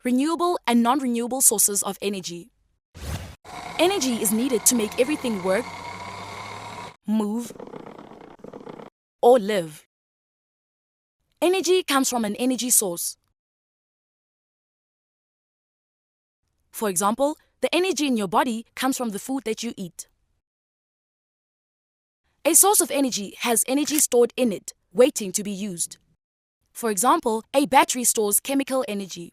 Renewable and non-renewable sources of energy. Energy is needed to make everything work, move, or live. Energy comes from an energy source. For example, the energy in your body comes from the food that you eat. A source of energy has energy stored in it, waiting to be used. For example, a battery stores chemical energy.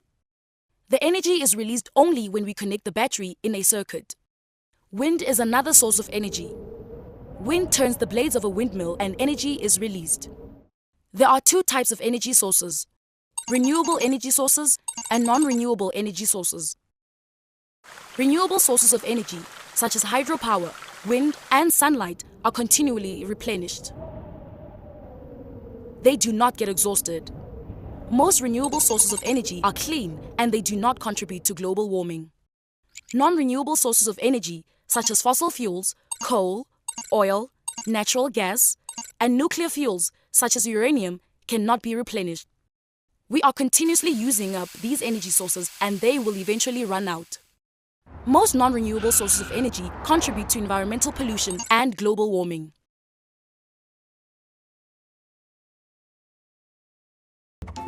The energy is released only when we connect the battery in a circuit. Wind is another source of energy. Wind turns the blades of a windmill and energy is released. There are two types of energy sources: renewable energy sources and non-renewable energy sources. Renewable sources of energy, such as hydropower, wind, and sunlight, are continually replenished. They do not get exhausted. Most renewable sources of energy are clean and they do not contribute to global warming. Non-renewable sources of energy, such as fossil fuels, coal, oil, natural gas, and nuclear fuels, such as uranium, cannot be replenished. We are continuously using up these energy sources and they will eventually run out. Most non-renewable sources of energy contribute to environmental pollution and global warming.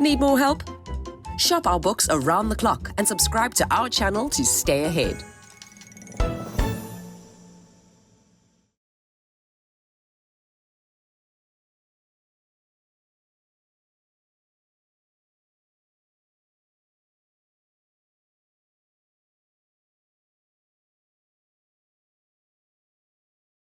Need more help? Shop our books around the clock and subscribe to our channel to stay ahead.